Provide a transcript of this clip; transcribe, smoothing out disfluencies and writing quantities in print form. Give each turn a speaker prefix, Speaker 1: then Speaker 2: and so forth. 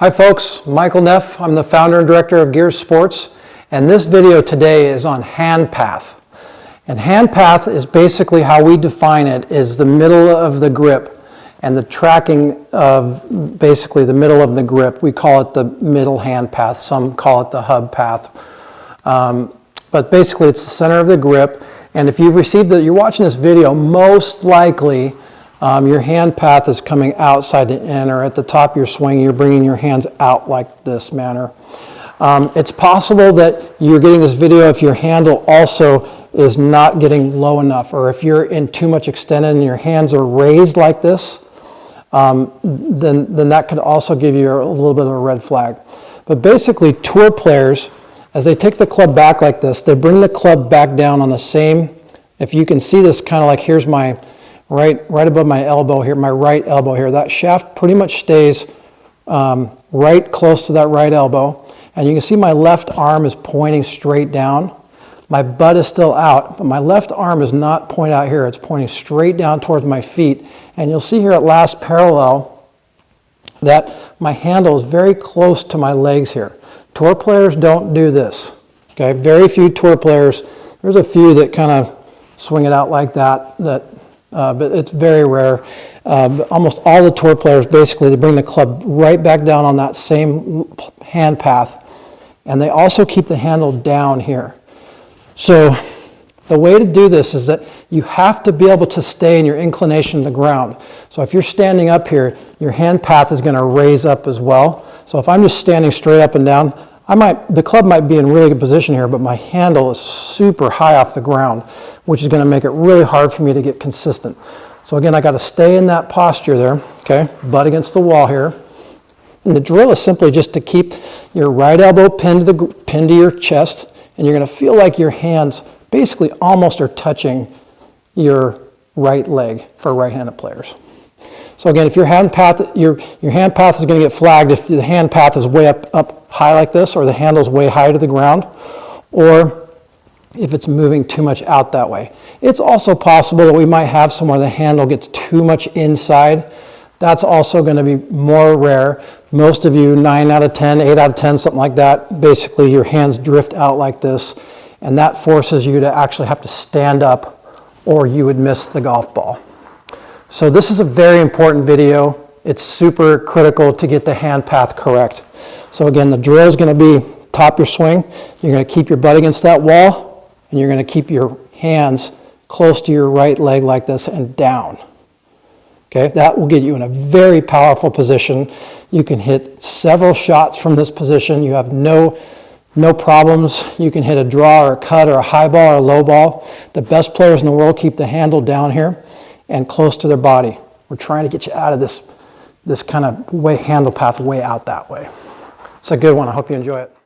Speaker 1: Hi folks, Michael Neff. I'm the founder and director of Gears Sports, and this video today is on hand path. And hand path is basically how we define it, is the middle of the grip and the tracking of basically the middle of the grip. We call it the middle hand path. Some call it the hub path. But basically it's the center of the grip. And if you've received you're watching this video, most likely your hand path is coming outside to in, or at the top of your swing, you're bringing your hands out like this manner. It's possible that you're getting this video if your handle also is not getting low enough, or if you're in too much extended and your hands are raised like this, then that could also give you a little bit of a red flag. But basically, tour players, as they take the club back like this, they bring the club back down on the same, if you can see this kind of like, here's my right above my elbow here, my right elbow here. That shaft pretty much stays right close to that right elbow. And you can see my left arm is pointing straight down. My butt is still out, but my left arm is not pointed out here. It's pointing straight down towards my feet. And you'll see here at last parallel that my handle is very close to my legs here. Tour players don't do this. Okay, very few tour players. There's a few that kind of swing it out like that, but it's very rare. Almost all the tour players, basically, they bring the club right back down on that same hand path, and they also keep the handle down here. So the way to do this is that you have to be able to stay in your inclination to the ground. So if you're standing up here, your hand path is going to raise up as well. So if I'm just standing straight up and down, the club might be in really good position here, but my handle is super high off the ground, which is going to make it really hard for me to get consistent. So again, I got to stay in that posture there, okay, butt against the wall here. And the drill is simply just to keep your right elbow pinned to your chest, and you're going to feel like your hands basically almost are touching your right leg for right-handed players. So again, if your hand path, your hand path is going to get flagged if the hand path is way up high like this, or the handle is way high to the ground, or if it's moving too much out that way. It's also possible that we might have somewhere the handle gets too much inside. That's also going to be more rare. Most of you, 9 out of 10, 8 out of 10, something like that, basically your hands drift out like this, and that forces you to actually have to stand up, or you would miss the golf ball. So this is a very important video. It's super critical to get the hand path correct. So again, the drill is going to be top your swing. You're going to keep your butt against that wall, and you're going to keep your hands close to your right leg like this and down. Okay, that will get you in a very powerful position. You can hit several shots from this position. You have no problems. You can hit a draw or a cut or a high ball or a low ball. The best players in the world keep the handle down here and close to their body. We're trying to get you out of this kind of handle path way out that way. It's a good one. I hope you enjoy it.